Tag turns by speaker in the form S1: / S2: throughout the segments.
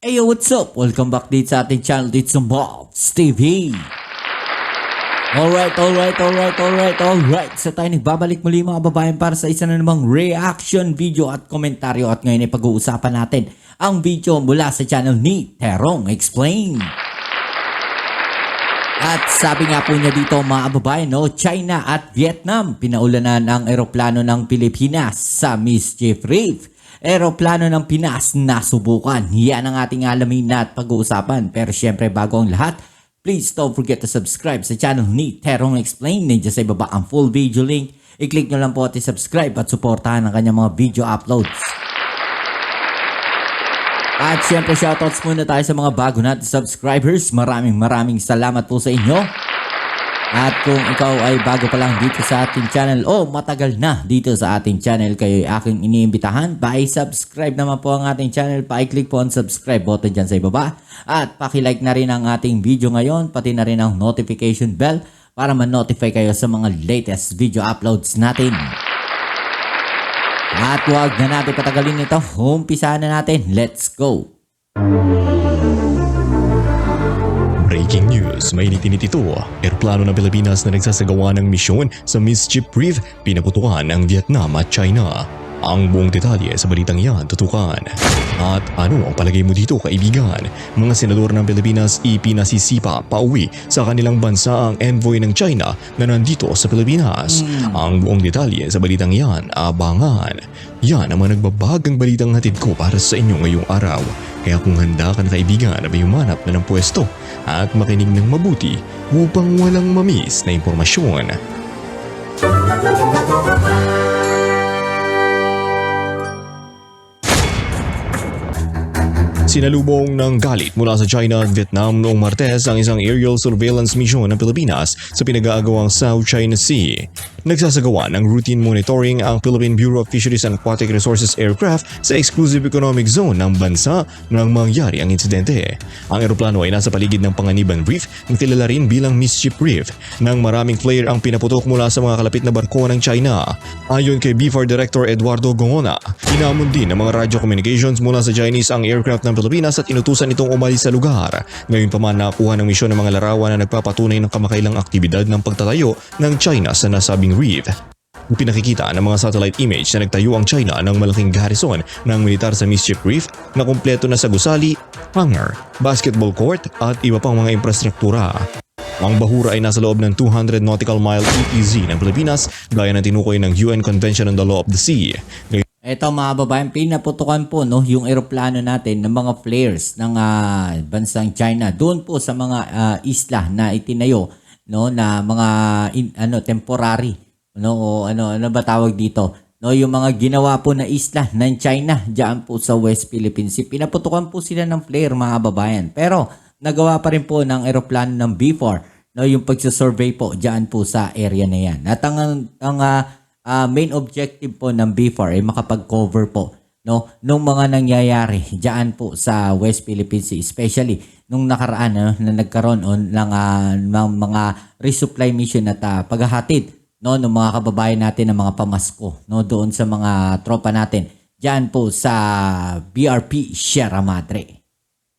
S1: Hey yo, what's up? Welcome back dito sa ating channel dito sa Mobs TV. Alright. Sa tayo nagbabalik muli mga babayan para sa isa na namang reaction video at komentaryo. At ngayon ay pag-uusapan natin ang video mula sa channel ni Terong Explain. At sabi nga po niya dito mga kababayan, China at Vietnam pinaulanan ang eroplano ng Pilipinas sa Mischief Reef. Eroplano ng Pinas nasubukan. Yan ang ating alamin at pag-uusapan. Pero syempre bago ang lahat, please don't forget to subscribe sa channel ni Terong Explain. Nandiyan sa ibaba ang full video link. I-click nyo lang po at i-subscribe at suportahan ang kanyang mga video uploads. At syempre shoutouts muna tayo sa mga bago natin subscribers. Maraming salamat po sa inyo. At kung ikaw ay bago pa lang dito sa ating channel o matagal na dito sa ating channel, kayo ay aking iniimbitahan, pa-subscribe naman po ang ating channel, pa-click po ang subscribe button dyan sa ibaba. At pakilike na rin ang ating video ngayon, pati na rin ang notification bell para ma-notify kayo sa mga latest video uploads natin. At huwag na natin patagalin ito, umpisahan na natin, let's go!
S2: Breaking news, mainitinit ito. Eroplano ng Pilipinas na nagsasagawa ng misyon sa Mischief Reef, pinaputukan ng Vietnam at China. Ang buong detalye sa balitang yan tutukan. At ano ang palagay mo dito kaibigan? Mga senador ng Pilipinas ipinasisipa pauwi sa kanilang bansa ang envoy ng China na nandito sa Pilipinas. Ang buong detalye sa balitang yan, abangan. Yan ang mga nagbabagang balitang hatid ko para sa inyo ngayong araw. Kaya kung handa ka na kaibigan na may humanap na ng pwesto at makinig ng mabuti upang walang mamiss na impormasyon. Sinalubong ng galit mula sa China at Vietnam noong Martes ang isang aerial surveillance mission ng Pilipinas sa pinag-aagawang South China Sea. Nagsasagawa ng routine monitoring ang Philippine Bureau of Fisheries and Aquatic Resources aircraft sa exclusive economic zone ng bansa nang mangyari ang insidente. Ang eroplano ay nasa paligid ng Panganiban Reef na kilala rin bilang Mischief Reef nang maraming flare ang pinaputok mula sa mga kalapit na barko ng China. Ayon kay BFAR Director Eduardo Gongona, inamon din ng mga radio communications mula sa Chinese ang aircraft ng Pilipinas at inutusan itong umalis sa lugar. Ngayon pa man nakuha ng misyon ng mga larawan na nagpapatunay ng kamakailang aktibidad ng pagtatayo ng China sa nasabing reef. Pinakikita ng mga satellite image na nagtayo ang China ng malaking garrison ng militar sa Mischief Reef na kumpleto na sa gusali, hangar, basketball court at iba pang mga infrastruktura. Ang bahura ay nasa loob ng 200 nautical mile EEZ ng Pilipinas gaya ng tinukoy ng UN Convention on the Law of the Sea.
S1: Ito mga babayan, pinaputukan po yung eroplano natin ng mga flares ng bansang China doon po sa mga isla na itinayo na mga temporary o ano ba tawag dito, yung mga ginawa po na isla ng China diyan po sa West Philippine Sea. Pinaputukan po sila ng flare mga babayan, pero nagawa pa rin po ng eroplano ng BFAR yung pagsusurvey po diyan po sa area na yan. At ang main objective po ng BFAR ay makapag-cover po nung mga nangyayari diyan po sa West Philippine Sea, especially nung nakaraan na nagkaroon ng mga resupply mission at paghahatid ng mga kababayan natin ng mga pamasko doon sa mga tropa natin diyan po sa BRP Sierra Madre.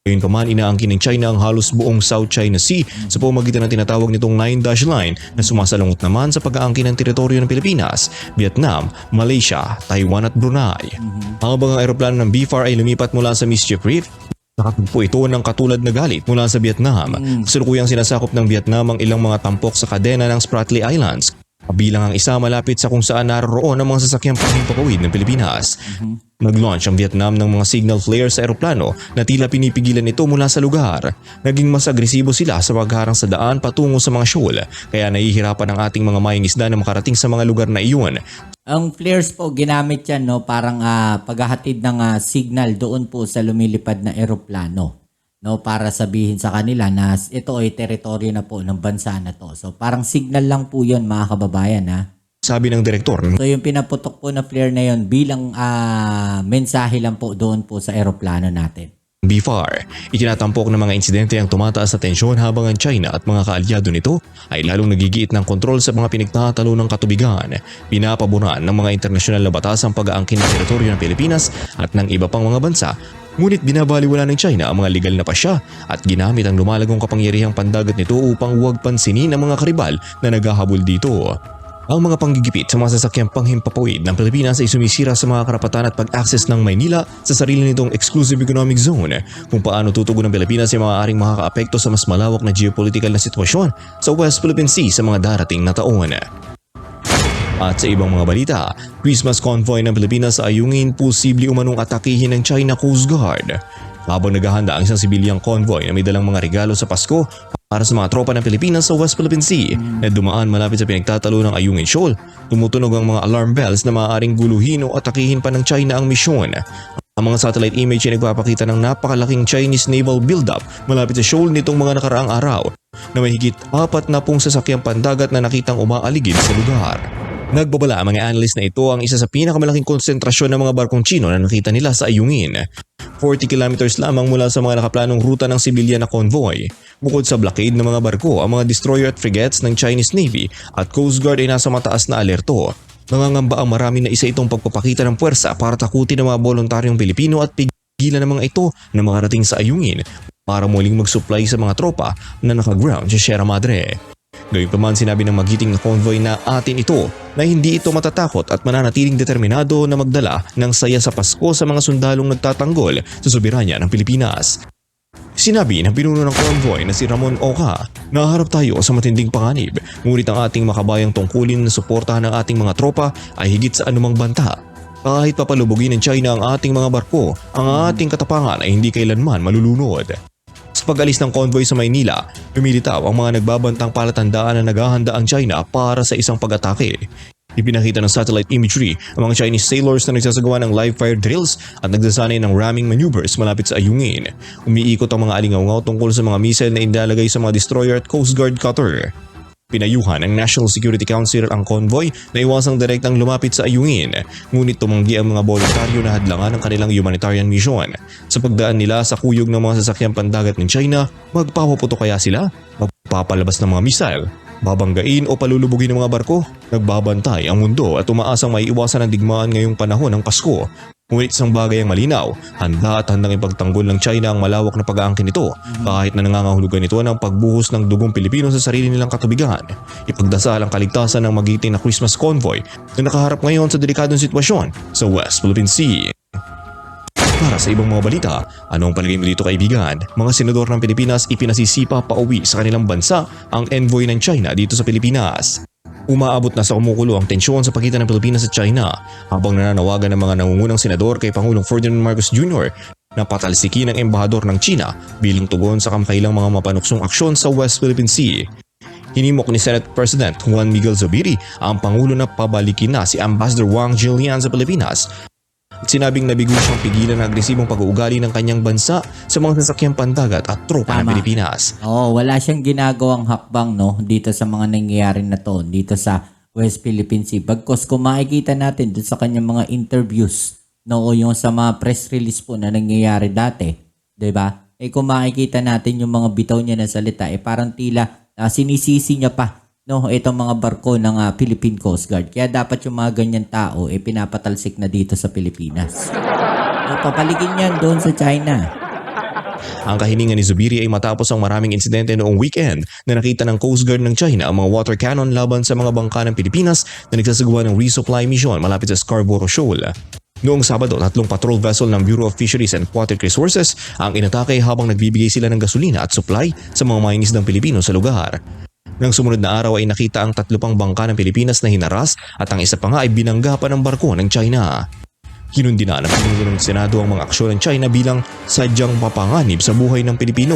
S2: Ngayon pa man, inaangkin ng China ang halos buong South China Sea sa pamamagitan ng tinatawag nitong 9-dash line na sumasalungot naman sa pag-aangkin ng teritoryo ng Pilipinas, Vietnam, Malaysia, Taiwan at Brunei. Habang ang aeroplano ng BFAR ay lumipat mula sa Mischief Reef, nakatugpo ito ng katulad na galit mula sa Vietnam. Kasalukuyang sinasakop ng Vietnam ang ilang mga tampok sa kadena ng Spratly Islands. Kabilang ang isa malapit sa kung saan naroon ang mga sasakyang panghimpapawid ng Pilipinas. Nag-launch ang Vietnam ng mga signal flare sa eroplano na tila pinipigilan ito mula sa lugar. Naging mas agresibo sila sa pagharang sa daan patungo sa mga shoal, kaya nahihirapan ang ating mga mayang isda na makarating sa mga lugar na iyon.
S1: Ang flares po ginamit yan parang paghahatid ng signal doon po sa lumilipad na eroplano. Para sabihin sa kanila na ito ay teritoryo na po ng bansa na to. So parang signal lang po yun mga kababayan
S2: Sabi ng direktor.
S1: So yung pinaputok po na flare na yun bilang mensahe lang po doon po sa eroplano natin.
S2: BFAR, itinatampok ng mga insidente ang tumataas sa tensyon habang ang China at mga kaalyado nito ay lalong nagigiit ng kontrol sa mga pinagtatalo ng katubigan. Pinapaboran ng mga internasyonal na batas ang pag-aangkin ng teritoryo ng Pilipinas at ng iba pang mga bansa Ngunit binabaliwala ng China ang mga legal na pasya at ginamit ang lumalagong kapangyarihang pandagat nito upang huwag pansinin ang mga karibal na naghahabol dito. Ang mga panggigipit sa mga sasakyang panghimpapawid ng Pilipinas ay sumisira sa mga karapatan at pag-access ng Maynila sa sarili nitong exclusive economic zone, kung paano tutugon ng Pilipinas ay maaaring makakaapekto sa mas malawak na geopolitical na sitwasyon sa West Philippine Sea sa mga darating na taon. At sa ibang mga balita, Christmas convoy ng Pilipinas sa ayungin posibleng umanong atakihin ng China Coast Guard. Habang naghahanda ang isang sibilyang convoy na may dalang mga regalo sa Pasko para sa mga tropa ng Pilipinas sa West Philippine Sea na dumaan malapit sa pinagtatalo ng Ayungin Shoal, tumutunog ang mga alarm bells na maaaring guluhin o atakihin pa ng China ang misyon. Ang mga satellite image ay nagpapakita ng napakalaking Chinese naval buildup malapit sa shoal nitong mga nakaraang araw na may higit 40 sasakyang pandagat na nakitang umaaligid sa lugar. Nagbabala ang mga analyst na ito ang isa sa pinakamalaking konsentrasyon ng mga barkong Chino na nakita nila sa Ayungin. 40 kilometers lamang mula sa mga nakaplanong ruta ng sibilyan na convoy. Bukod sa blockade ng mga barko, ang mga destroyer at frigates ng Chinese Navy at Coast Guard ay nasa mataas na alerto. Nangangamba ang marami na isa itong pagpapakita ng puwersa para takutin ang mga voluntaryong Pilipino at pigilan ng mga ito na makarating sa Ayungin para muling mag-supply sa mga tropa na nakaground sa Sierra Madre. Gayunpaman sinabi ng magiting na convoy na atin ito na hindi ito matatakot at mananatiling determinado na magdala ng saya sa Pasko sa mga sundalong nagtatanggol sa soberanya ng Pilipinas. Sinabi ng pinuno ng convoy na si Ramon Oca, naharap tayo sa matinding panganib, ngunit ang ating makabayang tungkulin na suportahan ng ating mga tropa ay higit sa anumang banta. Kahit papalubugin ng China ang ating mga barko, ang ating katapangan ay hindi kailanman malulunod. Sa pag-alis ng convoy sa Maynila, lumilitaw ang mga nagbabantang palatandaan na naghahanda ang China para sa isang pag-atake. Ipinakita ng satellite imagery ang mga Chinese sailors na nagsasagawa ng live fire drills at nagsasanay ng ramming maneuvers malapit sa Ayungin. Umiikot ang mga alingaw tungkol sa mga missile na inilagay sa mga destroyer at Coast Guard cutter. Pinayuhan ng National Security Council ang convoy na iwasang direktang lumapit sa Ayungin, ngunit tumanggi ang mga voluntaryo na hadlangan ng kanilang humanitarian mission. Sa pagdaan nila sa kuyog ng mga sasakyang pandagat ng China, magpapaputo kaya sila? Magpapalabas ng mga missile? Babanggain o palulubugin ng mga barko? Nagbabantay ang mundo at umaasang maiiwasan ang digmaan ngayong panahon ng Pasko. Ngunit isang bagay ang malinaw, handa at handang ipagtanggol ng China ang malawak na pag-aangkin nito kahit na nangangahulugan ito ng pagbuhos ng dugong Pilipino sa sarili nilang katubigan. Ipagdasal ang kaligtasan ng magiting na Christmas convoy na nakaharap ngayon sa delikadong sitwasyon sa West Philippine Sea. Para sa ibang mga balita, anong palagay mo dito kaibigan? Mga senador ng Pilipinas ipinasisipa pauwi sa kanilang bansa ang envoy ng China dito sa Pilipinas. Umaabot na sa kumukulo ang tensyon sa pagitan ng Pilipinas at China habang nananawagan ng mga nangungunang senador kay Pangulong Ferdinand Marcos Jr. na patalsikin ang embahador ng China bilang tugon sa kamakailang mga mapanuksong aksyon sa West Philippine Sea. Hinimok ni Senate President Juan Miguel Zubiri ang Pangulo na pabalikin na si Ambassador Wang Jilian sa Pilipinas. Sinabing nabigo siyang pigilan ang agresibong pag-uugali ng kanyang bansa sa mga sasakyang pandagat at tropa ng Pilipinas.
S1: Oo, wala siyang ginagawang hakbang dito sa mga nangyayari na to dito sa West Philippine Sea. Bagkos kung makikita natin dito sa kanyang mga interviews o yung sa mga press release po na nangyayari dati, 'di ba? Kung makikita natin yung mga bitaw niya na salita, parang tila sinisisi niya pa itong mga barko ng Philippine Coast Guard. Kaya dapat yung mga ganyan tao pinapatalsik na dito sa Pilipinas. Papaligin yan doon sa China.
S2: Ang kahilingan ni Zubiri ay matapos ang maraming insidente noong weekend na nakita ng Coast Guard ng China ang mga water cannon laban sa mga bangka ng Pilipinas na nagsasagawa ng resupply mission malapit sa Scarborough Shoal. Noong Sabado, 3 patrol vessel ng Bureau of Fisheries and Aquatic Resources ang inatake habang nagbibigay sila ng gasolina at supply sa mga mangingisdang Pilipino sa lugar. Nang sumunod na araw ay nakita ang 3 pang bangka ng Pilipinas na hinaras at ang isa pa nga ay binangga pa ng barko ng China. Kinundina ng Pangulo ng Senado ang mga aksyon ng China bilang sadyang papanganib sa buhay ng Pilipino.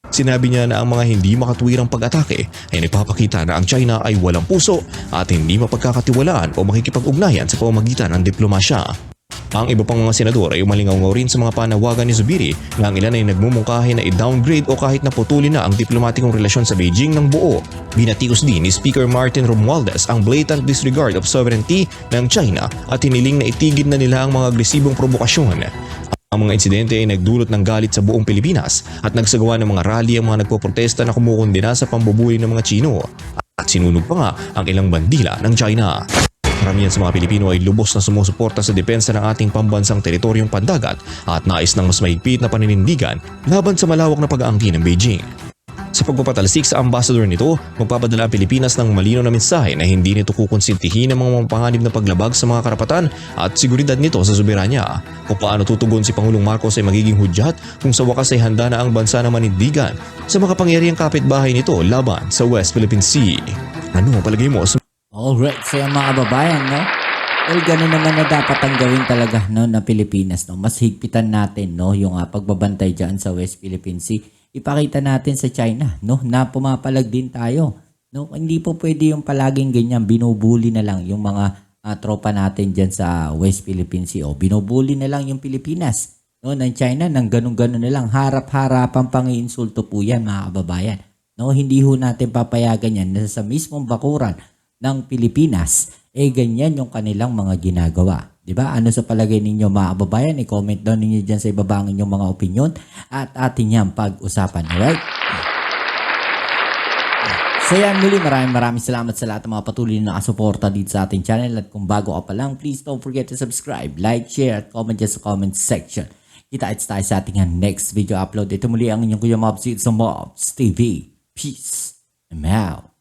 S2: Sinabi niya na ang mga hindi makatuwirang pag-atake ay nagpapakita na ang China ay walang puso at hindi mapagkakatiwalaan o makikipag-ugnayan sa pamamagitan ng diplomasya. Ang iba pang mga senador ay umalingaw rin sa mga panawagan ni Zubiri na ang ilan ay nagmumungkahi na i-downgrade o kahit na putulin na ang diplomatikong relasyon sa Beijing ng buo. Binatios din ni Speaker Martin Romualdez ang blatant disregard of sovereignty ng China at hiniling na itigil na nila ang mga agresibong provokasyon. Ang mga insidente ay nagdulot ng galit sa buong Pilipinas at nagsagawa ng mga rally ang mga nagpoprotesta na kumukundina sa pambubuli ng mga Chino at sinunog pa nga ang ilang bandila ng China. Karamihan sa mga Pilipino ay lubos na sumusuporta sa depensa ng ating pambansang teritoryong pandagat at nais ng mas mahigpit na paninindigan laban sa malawak na pag-aangkin ng Beijing. Sa pagpapatalsik sa ambassador nito, magpapadala ang Pilipinas ng malinaw na mensahe na hindi nito kukonsintihin ang mga mapanganib na paglabag sa mga karapatan at seguridad nito sa soberanya. Kung paano tutugon si Pangulong Marcos ay magiging hudyat kung sa wakas ay handa na ang bansa na manindigan sa makapangyarihang kapitbahay nito laban sa West Philippine Sea. Ano ang palagay mo?
S1: Alright, so yung mga kababayan, no? Well, ganun naman na dapat ang gawin talaga, no, na Pilipinas, no? Mas higpitan natin, no, yung pagbabantay dyan sa West Philippine Sea. Ipakita natin sa China, no, na pumapalag din tayo, no? Hindi po pwede yung palaging ganyan, binubuli na lang yung mga tropa natin dyan sa West Philippine Sea, o binubuli na lang yung Pilipinas, no, ng China, ng ganun-ganun na lang, harap-harapan pang-iinsulto po yan, mga kababayan, no? Hindi ho natin papayagan yan na sa mismong bakuran ng Pilipinas, ganyan yung kanilang mga ginagawa. Diba? Ano sa palagay ninyo, mga kababayan? I-comment down ninyo dyan sa ibaba ang inyong mga opinion at atin yan pag-usapan. Alright? So yan, muli maraming salamat sa lahat ng mga patuloy na nakasuporta dito sa ating channel. At kung bago ka pa lang, please don't forget to subscribe, like, share, at comment dyan sa comment section. Kita-its tayo sa ating next video upload. Ito muli ang inyong Kuya Mobs sa Mobs TV. Peace. I'm out.